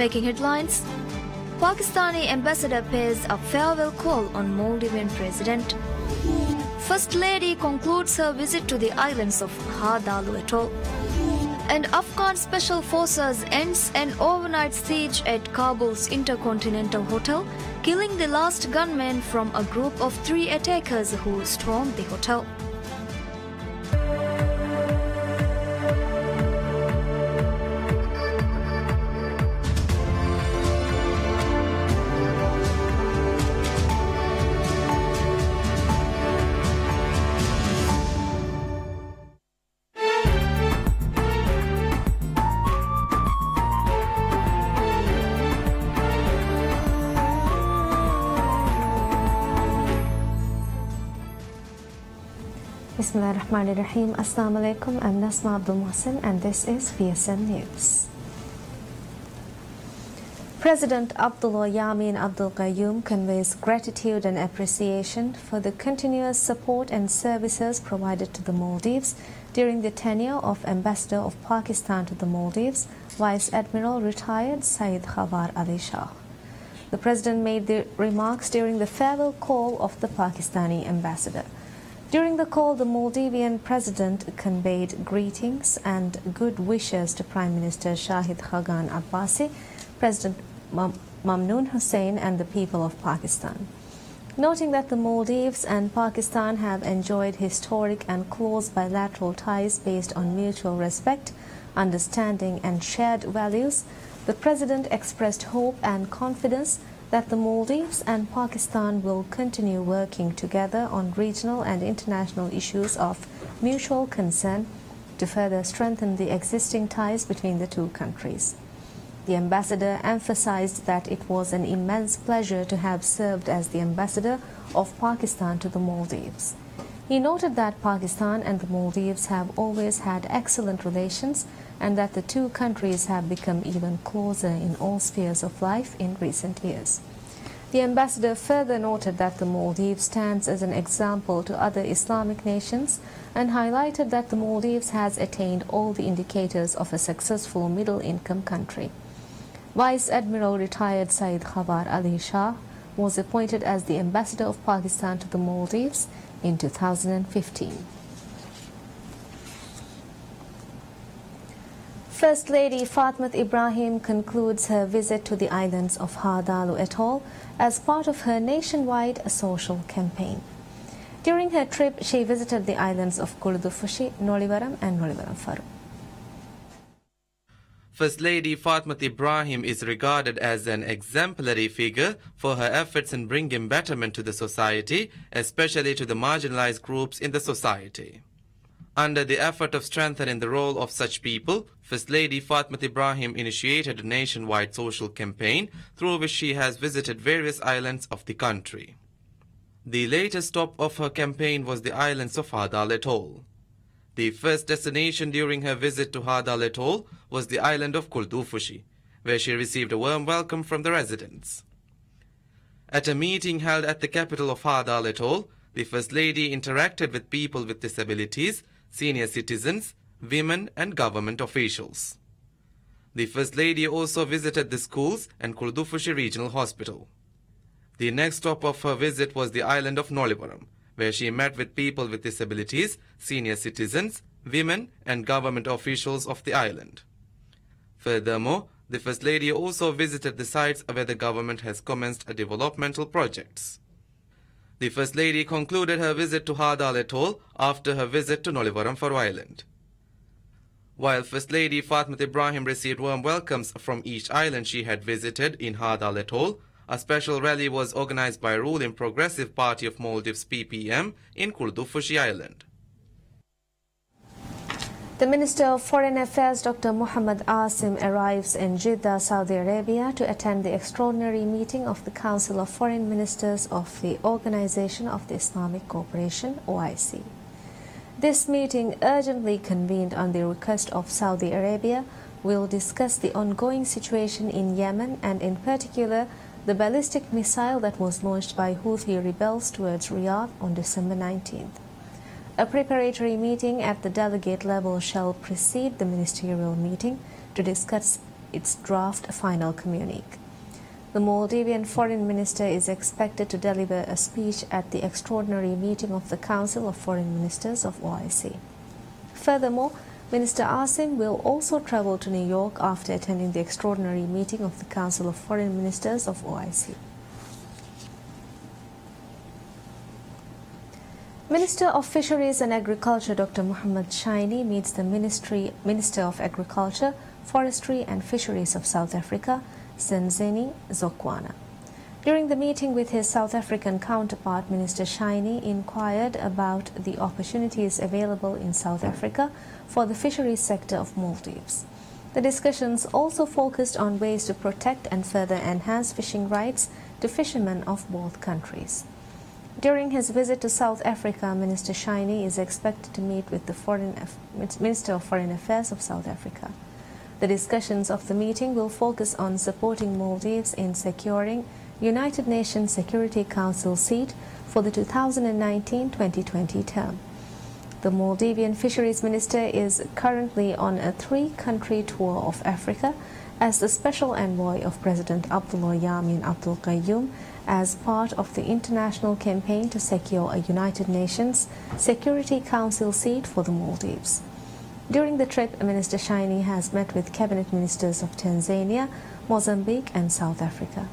Making headlines. Pakistani ambassador pays a farewell call on Maldivian president. First Lady concludes her visit to the islands of Hadalu Atoll. And Afghan Special Forces ends an overnight siege at Kabul's Intercontinental Hotel, killing the last gunman from a group of 3 attackers who stormed the hotel. Bismillahirrahmanirrahim. Assalamu alaikum. I'm Nasma Abdul Mohsen and this is PSM News. President Abdullah Yamin Abdul Qayyum conveys gratitude and appreciation for the continuous support and services provided to the Maldives during the tenure of Ambassador of Pakistan to the Maldives, Vice Admiral retired Syed Khabar Ali Shah. The President made the remarks during the farewell call of the Pakistani ambassador. During the call, the Maldivian President conveyed greetings and good wishes to Prime Minister Shahid Khaqan Abbasi, President Mamnoon Hussain and the people of Pakistan. Noting that the Maldives and Pakistan have enjoyed historic and close bilateral ties based on mutual respect, understanding and shared values, the President expressed hope and confidence that the Maldives and Pakistan will continue working together on regional and international issues of mutual concern to further strengthen the existing ties between the two countries. The ambassador emphasized that it was an immense pleasure to have served as the ambassador of Pakistan to the Maldives. He noted that Pakistan and the Maldives have always had excellent relations and that the two countries have become even closer in all spheres of life in recent years. The ambassador further noted that the Maldives stands as an example to other Islamic nations and highlighted that the Maldives has attained all the indicators of a successful middle-income country. Vice Admiral retired Syed Khabar Ali Shah was appointed as the ambassador of Pakistan to the Maldives in 2015. First Lady Fatmat Ibrahim concludes her visit to the islands of Hadalu Atoll as part of her nationwide social campaign. During her trip, she visited the islands of Kurdufushi, Nolivaram and Nolivaram Faru. First Lady Fatmat Ibrahim is regarded as an exemplary figure for her efforts in bringing betterment to the society, especially to the marginalized groups in the society. Under the effort of strengthening the role of such people, First Lady Fatmat Ibrahim initiated a nationwide social campaign through which she has visited various islands of the country. The latest stop of her campaign was the islands of Hadalu Atoll. The first destination during her visit to Hadalu Atoll was the island of Kurdufushi, where she received a warm welcome from the residents. At a meeting held at the capital of Hadalu Atoll, the First Lady interacted with people with disabilities, senior citizens, women and government officials. The First Lady also visited the schools and Kurdufushi Regional Hospital. The next stop of her visit was the island of Nolivaram, where she met with people with disabilities, senior citizens, women and government officials of the island. Furthermore, the First Lady also visited the sites where the government has commenced developmental projects. The First Lady concluded her visit to Hadalu Atoll after her visit to Nolivaram Faru Island. While First Lady Fatmat Ibrahim received warm welcomes from each island she had visited in Hadalu Atoll, a special rally was organized by ruling Progressive Party of Maldives PPM in Kurdufushi Island. The Minister of Foreign Affairs Dr. Muhammad Asim arrives in Jeddah, Saudi Arabia to attend the extraordinary meeting of the Council of Foreign Ministers of the Organization of the Islamic Cooperation (OIC). This meeting, urgently convened on the request of Saudi Arabia, will discuss the ongoing situation in Yemen and in particular the ballistic missile that was launched by Houthi rebels towards Riyadh on December 19th. A preparatory meeting at the delegate level shall precede the ministerial meeting to discuss its draft final communique. The Maldivian Foreign Minister is expected to deliver a speech at the extraordinary meeting of the Council of Foreign Ministers of OIC. Furthermore, Minister Asim will also travel to New York after attending the extraordinary meeting of the Council of Foreign Ministers of OIC. Minister of Fisheries and Agriculture Dr. Muhammad Shaini meets the Minister of Agriculture, Forestry and Fisheries of South Africa, Zenzeni Zokwana. During the meeting with his South African counterpart, Minister Shaini inquired about the opportunities available in South Africa for the fisheries sector of Maldives. The discussions also focused on ways to protect and further enhance fishing rights to fishermen of both countries. During his visit to South Africa, Minister Shaini is expected to meet with the Minister of Foreign Affairs of South Africa. The discussions of the meeting will focus on supporting Maldives in securing United Nations Security Council seat for the 2019-2020 term. The Maldivian Fisheries Minister is currently on a three-country tour of Africa as the special envoy of President Abdullah Yameen Abdul Qayyum as part of the international campaign to secure a United Nations Security Council seat for the Maldives. During the trip, Minister Shaini has met with cabinet ministers of Tanzania, Mozambique and South Africa.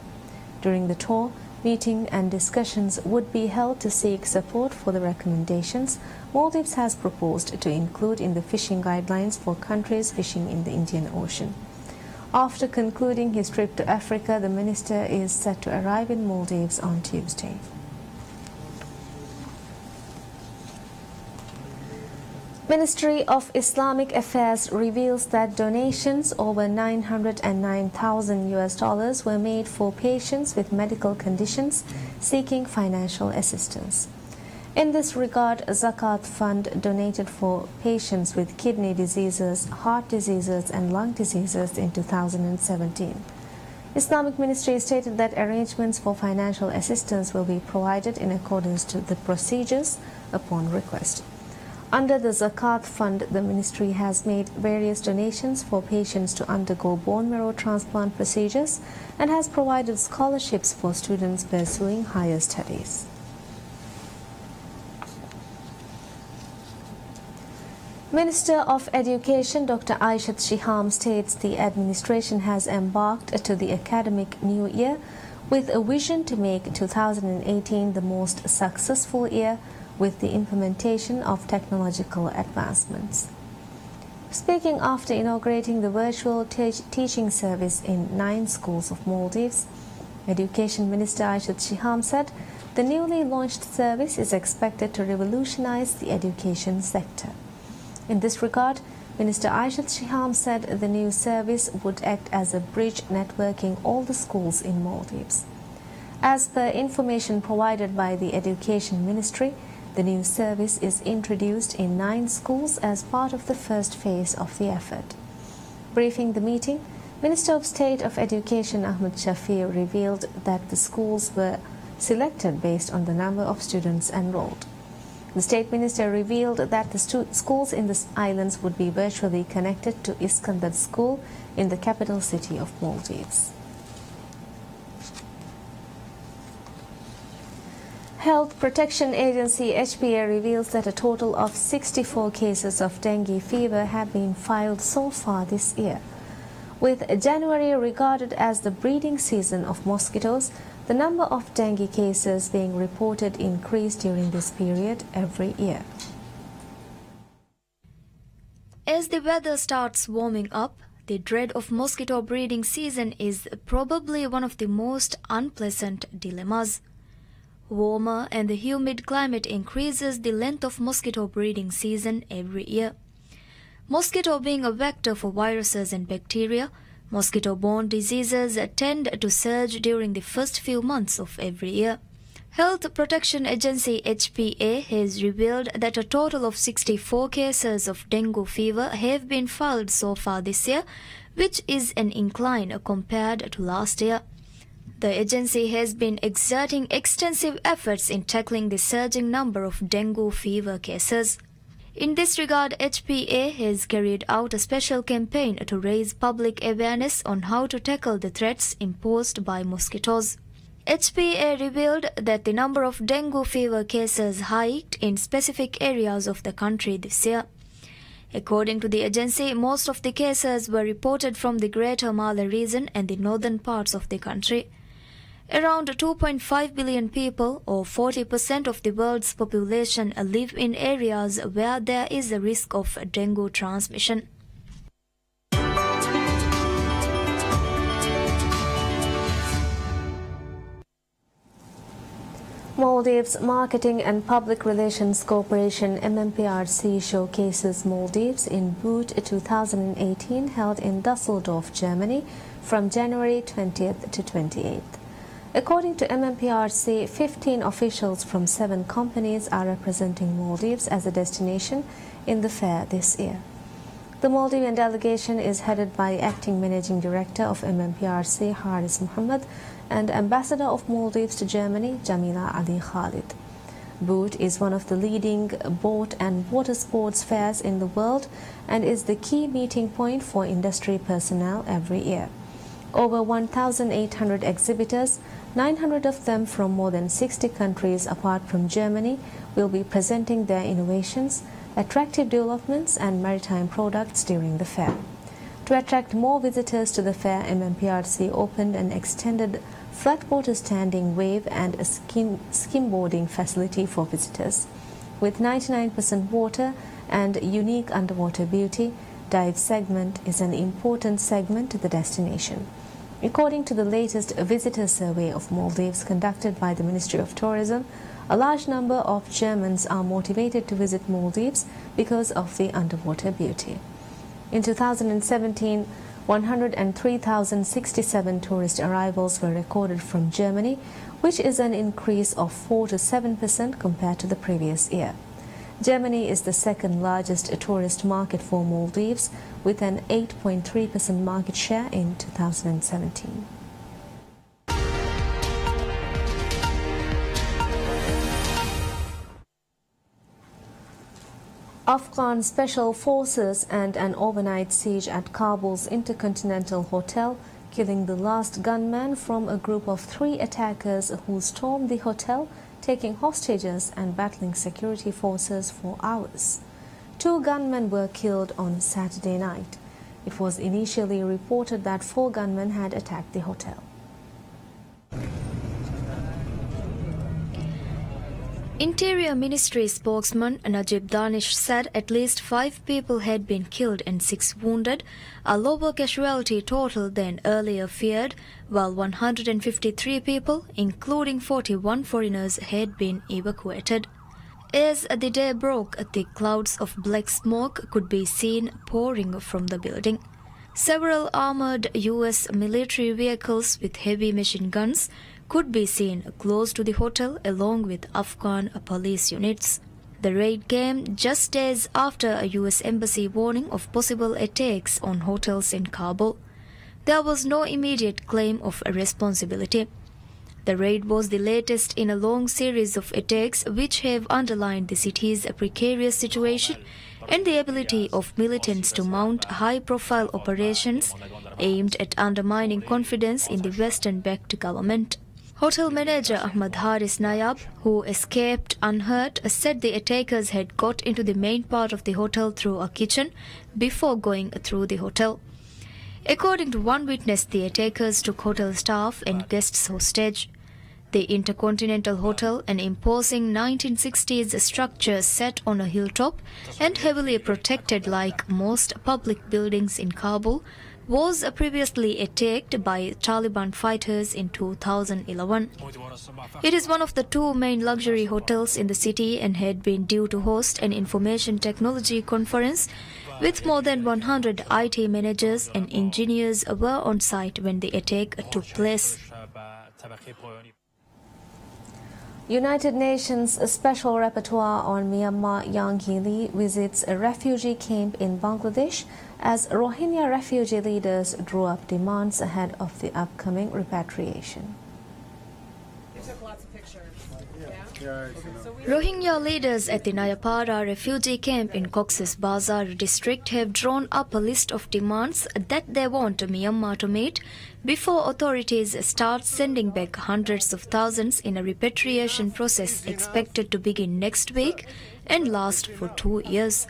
During the tour, meeting and discussions would be held to seek support for the recommendations Maldives has proposed to include in the fishing guidelines for countries fishing in the Indian Ocean. After concluding his trip to Africa, the minister is set to arrive in Maldives on Tuesday. Ministry of Islamic Affairs reveals that donations over $909,000 were made for patients with medical conditions seeking financial assistance. In this regard, a Zakat fund donated for patients with kidney diseases, heart diseases and lung diseases in 2017. Islamic Ministry stated that arrangements for financial assistance will be provided in accordance to the procedures upon request. Under the Zakat fund, the ministry has made various donations for patients to undergo bone marrow transplant procedures and has provided scholarships for students pursuing higher studies. Minister of Education Dr. Aishat Shiham states the administration has embarked to the academic new year with a vision to make 2018 the most successful year with the implementation of technological advancements. Speaking after inaugurating the virtual teaching service in 9 schools of Maldives, Education Minister Aishat Shiham said the newly launched service is expected to revolutionize the education sector. In this regard, Minister Aishat Shiham said the new service would act as a bridge networking all the schools in Maldives. As per information provided by the Education Ministry, the new service is introduced in 9 schools as part of the first phase of the effort. Briefing the meeting, Minister of State of Education Ahmed Shafir revealed that the schools were selected based on the number of students enrolled. The State Minister revealed that the schools in the islands would be virtually connected to Iskandar School in the capital city of Maldives. Health Protection Agency HPA reveals that a total of 64 cases of dengue fever have been filed so far this year. With January regarded as the breeding season of mosquitoes, the number of dengue cases being reported increased during this period every year. As the weather starts warming up, the dread of mosquito breeding season is probably one of the most unpleasant dilemmas. Warmer and the humid climate increases the length of mosquito breeding season every year. Mosquito being a vector for viruses and bacteria, mosquito-borne diseases tend to surge during the first few months of every year. Health Protection Agency HPA has revealed that a total of 64 cases of dengue fever have been filed so far this year, which is an incline compared to last year. The agency has been exerting extensive efforts in tackling the surging number of dengue fever cases. In this regard, HPA has carried out a special campaign to raise public awareness on how to tackle the threats imposed by mosquitoes. HPA revealed that the number of dengue fever cases hiked in specific areas of the country this year. According to the agency, most of the cases were reported from the Greater Male region and the northern parts of the country. Around 2.5 billion people, or 40% of the world's population, live in areas where there is a risk of dengue transmission. Maldives Marketing and Public Relations Corporation MMPRC showcases Maldives in Boot 2018 held in Dusseldorf, Germany from January 20th to 28th. According to MMPRC, 15 officials from 7 companies are representing Maldives as a destination in the fair this year. The Maldivian delegation is headed by Acting Managing Director of MMPRC Haris Mohammed and Ambassador of Maldives to Germany Jamila Ali Khalid. Boot is one of the leading boat and water sports fairs in the world and is the key meeting point for industry personnel every year. Over 1,800 exhibitors, 900 of them from more than 60 countries apart from Germany, will be presenting their innovations, attractive developments and maritime products during the fair. To attract more visitors to the fair, MMPRC opened an extended flatwater standing wave and a skimboarding facility for visitors. With 99% water and unique underwater beauty, dive segment is an important segment to the destination. According to the latest visitor survey of Maldives conducted by the Ministry of Tourism, a large number of Germans are motivated to visit Maldives because of the underwater beauty. In 2017, 103,067 tourist arrivals were recorded from Germany, which is an increase of 4 to 7% compared to the previous year. Germany is the second largest tourist market for Maldives, with an 8.3% market share in 2017. Afghan special forces and an overnight siege at Kabul's Intercontinental Hotel, killing the last gunman from a group of 3 attackers who stormed the hotel, taking hostages and battling security forces for hours. 2 gunmen were killed on Saturday night. It was initially reported that 4 gunmen had attacked the hotel. Interior Ministry spokesman Najib Danish said at least 5 people had been killed and 6 wounded, a lower casualty total than earlier feared, while 153 people, including 41 foreigners, had been evacuated. As the day broke, the clouds of black smoke could be seen pouring from the building. Several armored U.S. military vehicles with heavy machine guns could be seen close to the hotel along with Afghan police units. The raid came just days after a U.S. embassy warning of possible attacks on hotels in Kabul. There was no immediate claim of responsibility. The raid was the latest in a long series of attacks which have underlined the city's precarious situation and the ability of militants to mount high-profile operations aimed at undermining confidence in the Western-backed government. Hotel manager Ahmad Haris Nayab, who escaped unhurt, said the attackers had got into the main part of the hotel through a kitchen before going through the hotel. According to one witness, the attackers took hotel staff and guests hostage. The Intercontinental Hotel, an imposing 1960s structure set on a hilltop and heavily protected like most public buildings in Kabul, was previously attacked by Taliban fighters in 2011. It is one of the 2 main luxury hotels in the city and had been due to host an information technology conference with more than 100 IT managers and engineers were on site when the attack took place. United Nations Special Rapporteur on Myanmar Yanghee Lee visits a refugee camp in Bangladesh as Rohingya refugee leaders drew up demands ahead of the upcoming repatriation. They took lots of pictures. Yeah. Rohingya leaders at the Nayapara refugee camp in Cox's Bazar district have drawn up a list of demands that they want Myanmar to meet before authorities start sending back hundreds of thousands in a repatriation process expected to begin next week and last for 2 years.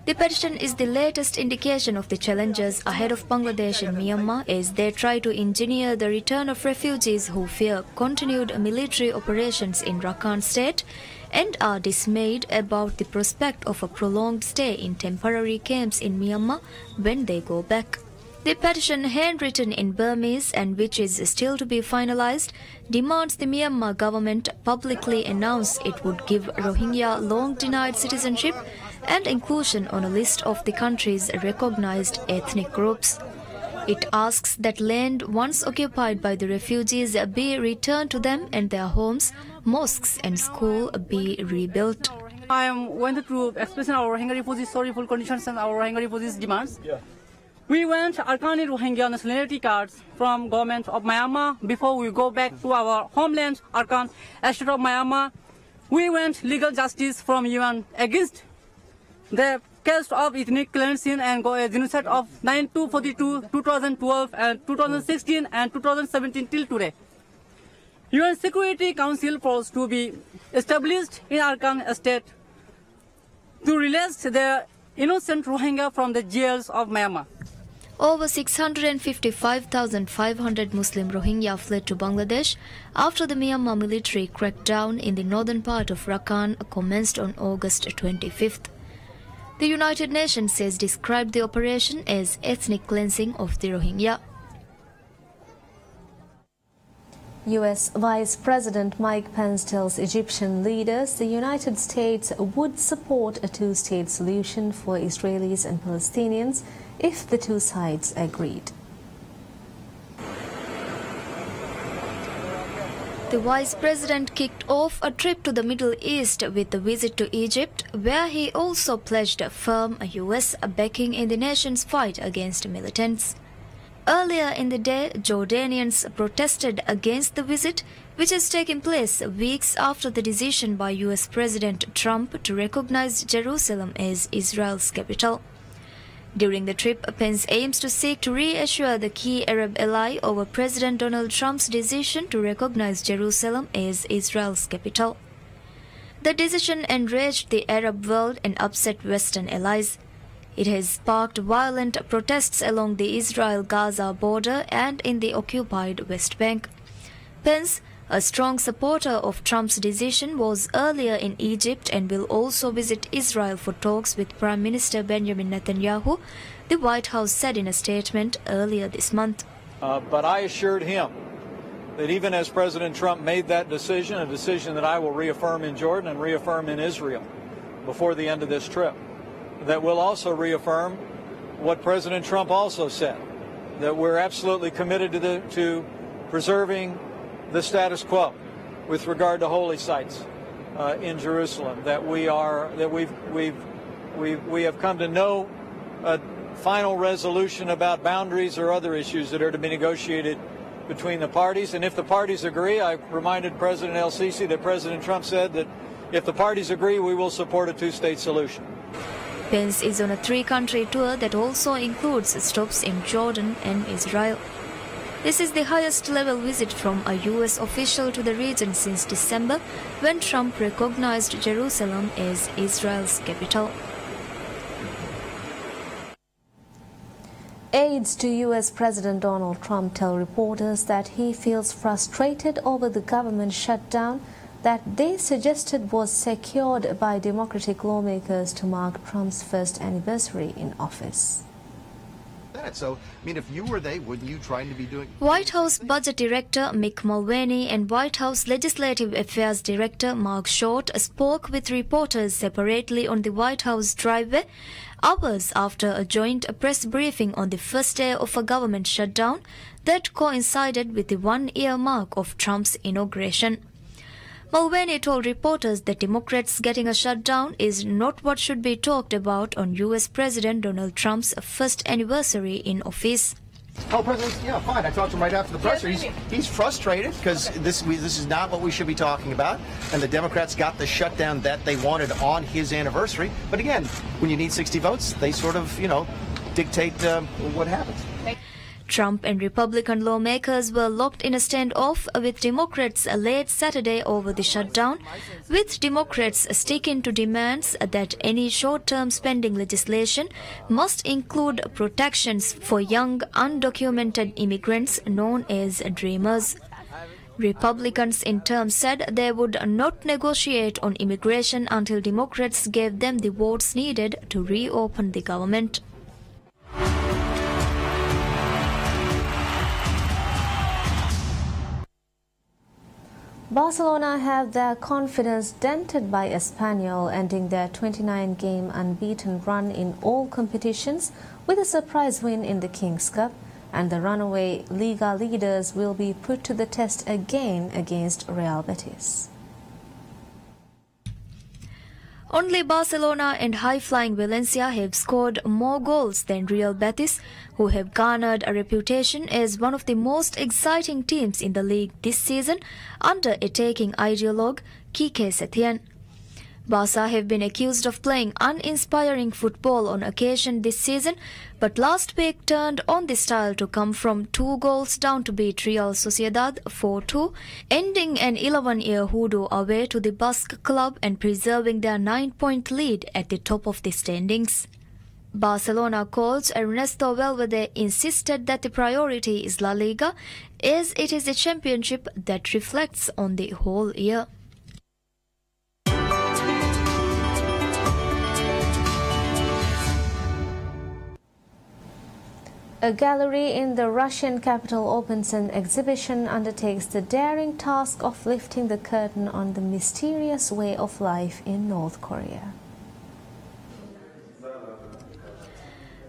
The petition is the latest indication of the challenges ahead of Bangladesh and Myanmar as they try to engineer the return of refugees who fear continued military operations in Rakhine State and are dismayed about the prospect of a prolonged stay in temporary camps in Myanmar when they go back. The petition, handwritten in Burmese and which is still to be finalized, demands the Myanmar government publicly announce it would give Rohingya long-denied citizenship and inclusion on a list of the country's recognized ethnic groups. It asks that land once occupied by the refugees be returned to them and their homes, mosques and schools be rebuilt. I wanted to express our Rohingya refugees' sorrowful conditions and our Rohingya refugees' demands. We want Arkani Rohingya nationality cards from government of Myanmar before we go back to our homeland, Arkan, state of Myanmar. We want legal justice from UN against the case of ethnic cleansing and genocide of 1942, 2012, and 2016 and 2017 till today. UN Security Council force to be established in Arkan state to release the innocent Rohingya from the jails of Myanmar. Over 655,500 Muslim Rohingya fled to Bangladesh after the Myanmar military crackdown in the northern part of Rakhine commenced on August 25th. The United Nations has described the operation as ethnic cleansing of the Rohingya. U.S. Vice President Mike Pence tells Egyptian leaders the United States would support a two-state solution for Israelis and Palestinians if the two sides agreed. The Vice President kicked off a trip to the Middle East with a visit to Egypt, where he also pledged firm U.S. backing in the nation's fight against militants. Earlier in the day, Jordanians protested against the visit, which has taken place weeks after the decision by U.S. President Trump to recognize Jerusalem as Israel's capital. During the trip, Pence aims to seek to reassure the key Arab ally over President Donald Trump's decision to recognize Jerusalem as Israel's capital. The decision enraged the Arab world and upset Western allies. It has sparked violent protests along the Israel-Gaza border and in the occupied West Bank. Pence, a strong supporter of Trump's decision, was earlier in Egypt and will also visit Israel for talks with Prime Minister Benjamin Netanyahu, the White House said in a statement earlier this month. But I assured him that even as President Trump made that decision, a decision that I will reaffirm in Jordan and reaffirm in Israel before the end of this trip, that we'll also reaffirm what President Trump also said, that we're absolutely committed to preserving the status quo with regard to holy sites in Jerusalem, that we have come to no final resolution about boundaries or other issues that are to be negotiated between the parties. And if the parties agree, I reminded President El-Sisi that President Trump said that if the parties agree, we will support a two-state solution. Pence is on a three-country tour that also includes stops in Jordan and Israel. This is the highest-level visit from a U.S. official to the region since December, when Trump recognized Jerusalem as Israel's capital. Aides to U.S. President Donald Trump tell reporters that he feels frustrated over the government shutdown that they suggested was secured by Democratic lawmakers to mark Trump's first anniversary in office. So, I mean, if you were they, wouldn't you try to be doing... White House Budget Director Mick Mulvaney and White House Legislative Affairs Director Mark Short spoke with reporters separately on the White House driveway hours after a joint press briefing on the first day of a government shutdown that coincided with the one-year mark of Trump's inauguration. Mulvaney told reporters that Democrats getting a shutdown is not what should be talked about on U.S. President Donald Trump's first anniversary in office. Oh, President, yeah, fine. I talked to him right after the presser. He's frustrated because this is not what we should be talking about. And the Democrats got the shutdown that they wanted on his anniversary. But again, when you need 60 votes, they sort of, dictate what happens. Trump and Republican lawmakers were locked in a standoff with Democrats late Saturday over the shutdown, with Democrats sticking to demands that any short-term spending legislation must include protections for young undocumented immigrants known as Dreamers. Republicans in turn said they would not negotiate on immigration until Democrats gave them the votes needed to reopen the government. Barcelona have their confidence dented by Espanyol, ending their 29-game unbeaten run in all competitions with a surprise win in the Kings Cup, and the runaway Liga leaders will be put to the test again against Real Betis. Only Barcelona and high-flying Valencia have scored more goals than Real Betis, who have garnered a reputation as one of the most exciting teams in the league this season under attacking ideologue Quique Setién. Barca have been accused of playing uninspiring football on occasion this season, but last week turned on the style to come from 2 goals down to beat Real Sociedad 4-2, ending an 11-year hoodoo away to the Basque club and preserving their 9-point lead at the top of the standings. Barcelona coach Ernesto Valverde insisted that the priority is La Liga, as it is a championship that reflects on the whole year. A gallery in the Russian capital opens an exhibition undertakes the daring task of lifting the curtain on the mysterious way of life in North Korea.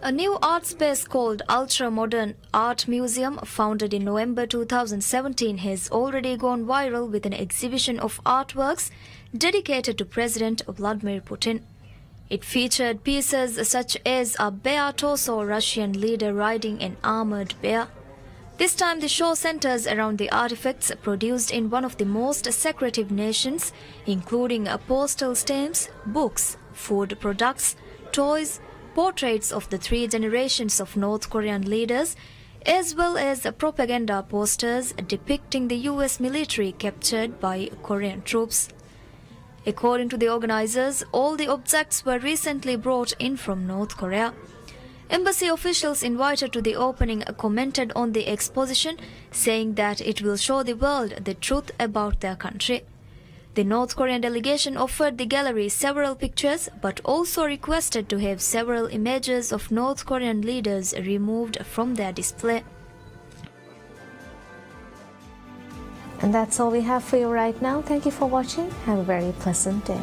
A new art space called Ultra Modern Art Museum, founded in November 2017, has already gone viral with an exhibition of artworks dedicated to President Vladimir Putin. It featured pieces such as a bear-torso Russian leader riding an armored bear. This time the show centers around the artifacts produced in one of the most secretive nations, including postal stamps, books, food products, toys, portraits of the 3 generations of North Korean leaders, as well as propaganda posters depicting the US military captured by Korean troops. According to the organizers, all the objects were recently brought in from North Korea. Embassy officials invited to the opening commented on the exposition, saying that it will show the world the truth about their country. The North Korean delegation offered the gallery several pictures, but also requested to have several images of North Korean leaders removed from their display. And that's all we have for you right now. Thank you for watching. Have a very pleasant day.